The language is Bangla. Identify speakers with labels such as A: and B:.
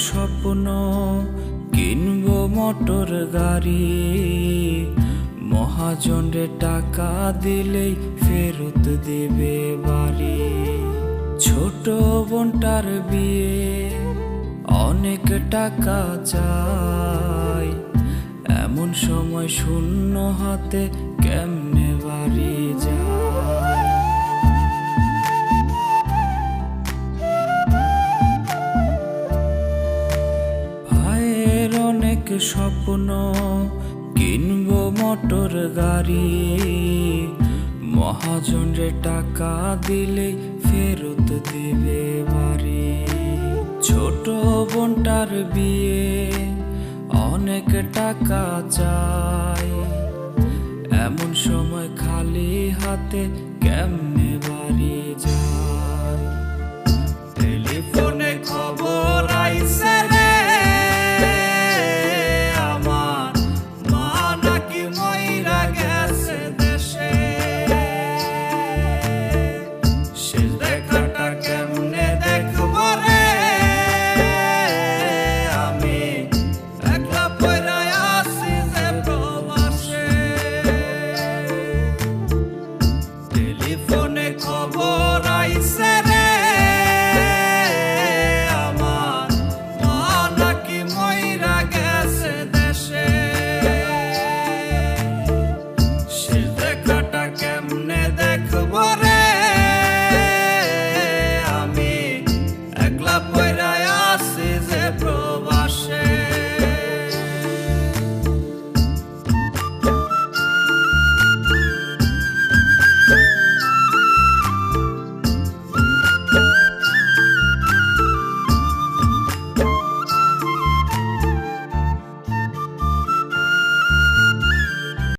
A: স্বপ্ন কিনবো মোটর গাড়ি, মহাজনরে টাকা দিলেই ফেরত দিবে বাড়ি। ছোট বোনটার বিয়ে অনেক টাকা চাই, এমন সময় শূন্য হাতে কেমনে বাড়ি যায়। ভাইয়ের অনেক স্বপ্ন কিনবো মোটর গাড়ি, মহাজনরে টাকা দিলেই ফেরত দিবে বাড়ি। ছোট বোনটার বিয়ে অনেক টাকা চাই, এমন সময় খালি হাতে কেমনে বাড়ি যায়।